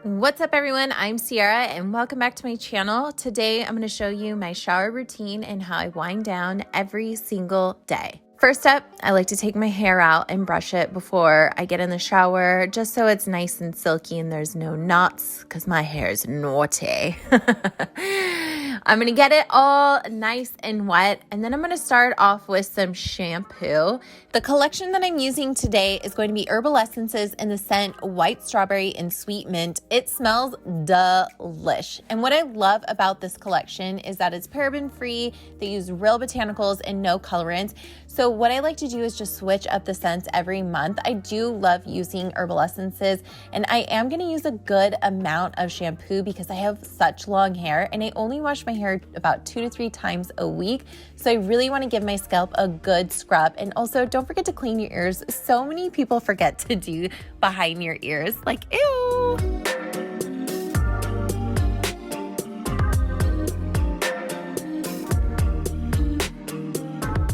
What's up everyone, I'm Sierra and welcome back to my channel. Today I'm going to show you my shower routine and how I wind down every single day. First up, I like to take my hair out and brush it before I get in the shower just so it's nice and silky and there's no knots because my hair is naughty. I'm going to get it all nice and wet and then I'm going to start off with some shampoo. The collection that I'm using today is going to be Herbal Essences in the scent White Strawberry and Sweet Mint. It smells delish. And what I love about this collection is that it's paraben free. They use real botanicals and no colorants. So what I like to do is just switch up the scents every month. I do love using Herbal Essences and I am going to use a good amount of shampoo because I have such long hair and I only wash my hair about 2 to 3 times a week. So I really want to give my scalp a good scrub. And also don't forget to clean your ears. So many people forget to do behind your ears. Like, ew.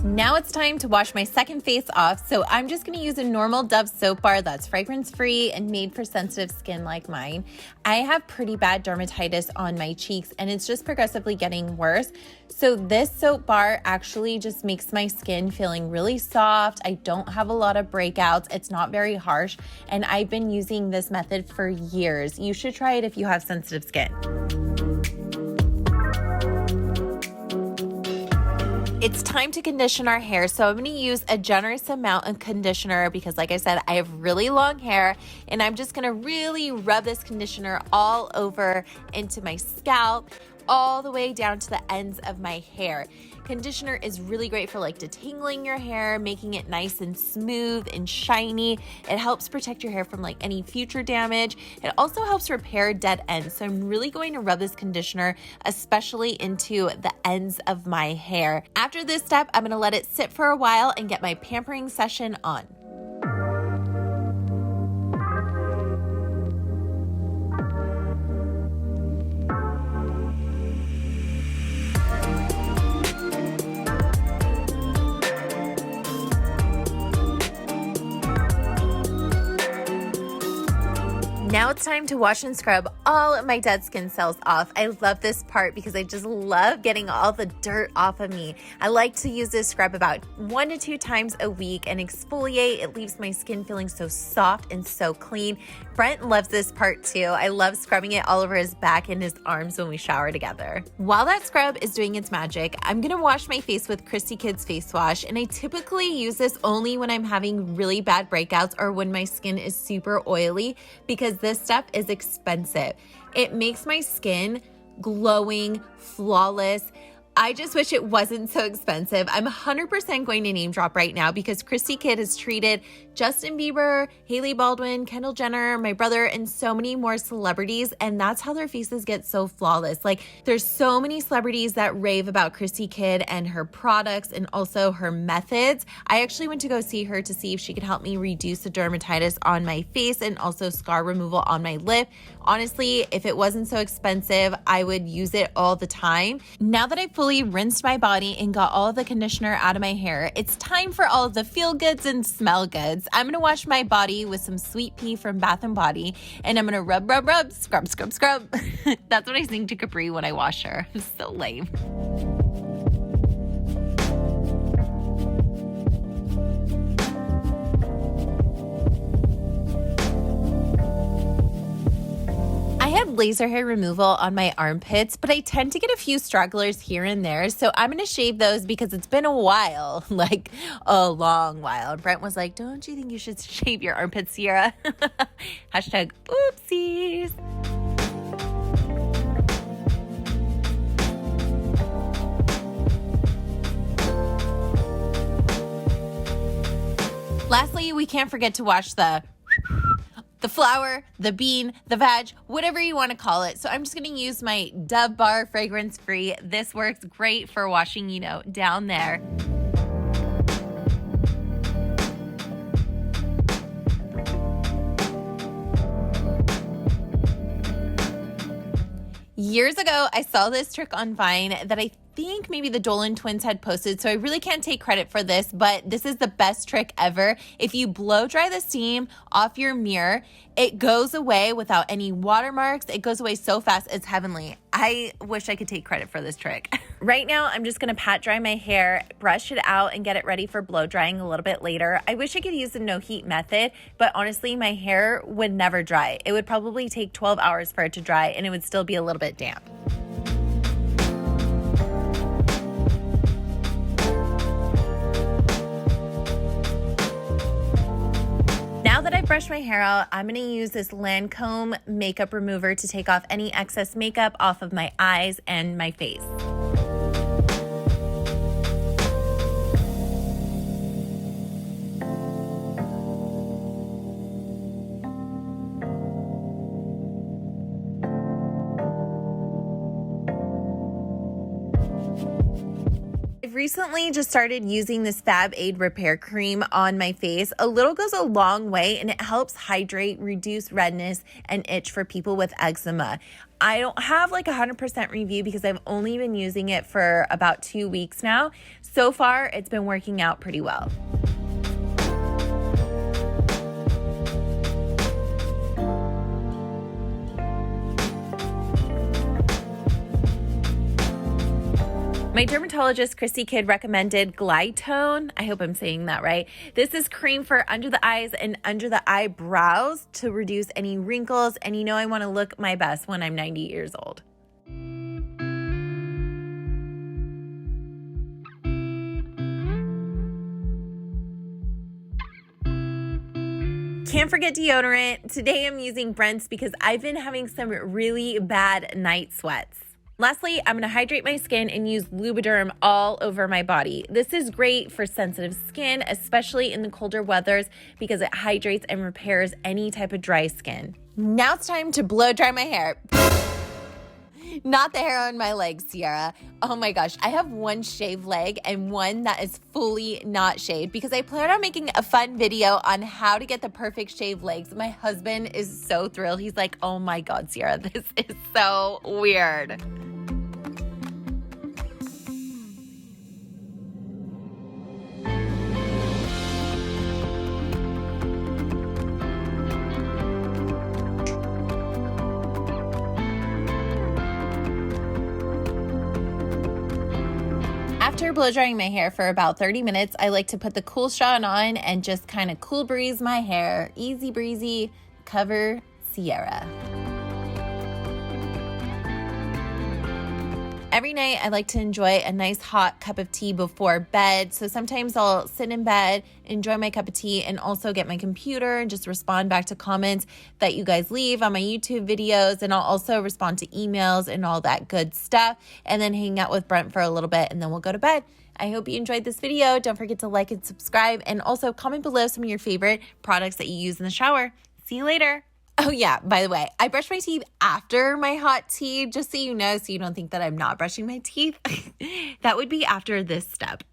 Now it's time to wash my second face off, so I'm just going to use a normal Dove soap bar that's fragrance-free and made for sensitive skin like mine. I have pretty bad dermatitis on my cheeks and it's just progressively getting worse. So this soap bar actually just makes my skin feeling really soft. I don't have a lot of breakouts. It's not very harsh and I've been using this method for years. You should try it if you have sensitive skin. It's time to condition our hair, so I'm going to use a generous amount of conditioner because like I said, I have really long hair and I'm just going to really rub this conditioner all over into my scalp, all the way down to the ends of my hair. Conditioner is really great for like detangling your hair, making it nice and smooth and shiny. It helps protect your hair from like any future damage. It also helps repair dead ends. So I'm really going to rub this conditioner, especially into the ends of my hair. After this step, I'm gonna let it sit for a while and get my pampering session on. Now it's time to wash and scrub all of my dead skin cells off. I love this part because I just love getting all the dirt off of me. I like to use this scrub about 1 to 2 times a week and exfoliate. It leaves my skin feeling so soft and so clean. Brent loves this part too. I love scrubbing it all over his back and his arms when we shower together. While that scrub is doing its magic, I'm gonna wash my face with Christy Kids face wash, and I typically use this only when I'm having really bad breakouts or when my skin is super oily because this step is expensive. It makes my skin glowing, flawless. I just wish it wasn't so expensive. I'm 100% going to name drop right now because Christy Kid has treated Justin Bieber, Hailey Baldwin, Kendall Jenner, my brother, and so many more celebrities, and that's how their faces get so flawless. Like, there's so many celebrities that rave about Christy Kid and her products and also her methods. I actually went to go see her to see if she could help me reduce the dermatitis on my face and also scar removal on my lip. Honestly, if it wasn't so expensive, I would use it all the time. Now that I've fully rinsed my body and got all of the conditioner out of my hair, it's time for all of the feel goods and smell goods. I'm gonna wash my body with some Sweet Pea from Bath & Body, and I'm gonna rub, rub, rub, scrub, scrub, scrub. That's what I sing to Capri when I wash her. I'm so lame. I had laser hair removal on my armpits, but I tend to get a few stragglers here and there. So I'm going to shave those because it's been a while, like a long while. And Brent was like, don't you think you should shave your armpits, Sierra? Hashtag oopsies. Lastly, we can't forget to wash the flower, the bean, the vag, whatever you want to call it. So I'm just going to use my Dove Bar fragrance free. This works great for washing, down there. Years ago, I saw this trick on Vine that I think maybe the Dolan twins had posted, so I really can't take credit for this, but this is the best trick ever. If you blow dry the steam off your mirror, it goes away without any watermarks. It goes away so fast, it's heavenly. I wish I could take credit for this trick. Right now, I'm just gonna pat dry my hair, brush it out, and get it ready for blow drying a little bit later. I wish I could use the no heat method, but honestly, my hair would never dry. It would probably take 12 hours for it to dry, and it would still be a little bit damp. Now that I've brushed my hair out, I'm gonna use this Lancome makeup remover to take off any excess makeup off of my eyes and my face. I've recently just started using this Fab Aid Repair Cream on my face. A little goes a long way, and it helps hydrate, reduce redness, and itch for people with eczema. I don't have like 100% review because I've only been using it for about 2 weeks now. So far, it's been working out pretty well. My dermatologist, Christy Kidd, recommended Glide Tone. I hope I'm saying that right. This is cream for under the eyes and under the eyebrows to reduce any wrinkles. And you know I want to look my best when I'm 90 years old. Can't forget deodorant. Today I'm using Brent's because I've been having some really bad night sweats. Lastly, I'm gonna hydrate my skin and use Lubriderm all over my body. This is great for sensitive skin, especially in the colder weathers, because it hydrates and repairs any type of dry skin. Now it's time to blow dry my hair. Not the hair on my legs, Sierra. Oh my gosh, I have one shaved leg and one that is fully not shaved because I plan on making a fun video on how to get the perfect shaved legs. My husband is so thrilled. He's like, oh my God, Sierra, this is so weird. After blow drying my hair for about 30 minutes, I like to put the cool straw on and just kind of cool breeze my hair. Easy breezy, cover Sierra. Every night I like to enjoy a nice hot cup of tea before bed. So sometimes I'll sit in bed, enjoy my cup of tea, and also get my computer and just respond back to comments that you guys leave on my YouTube videos. And I'll also respond to emails and all that good stuff, and then hang out with Brent for a little bit, and then we'll go to bed. I hope you enjoyed this video. Don't forget to like and subscribe, and also comment below some of your favorite products that you use in the shower. See you later. Oh yeah, by the way, I brush my teeth after my hot tea, just so you know, so you don't think that I'm not brushing my teeth. That would be after this step.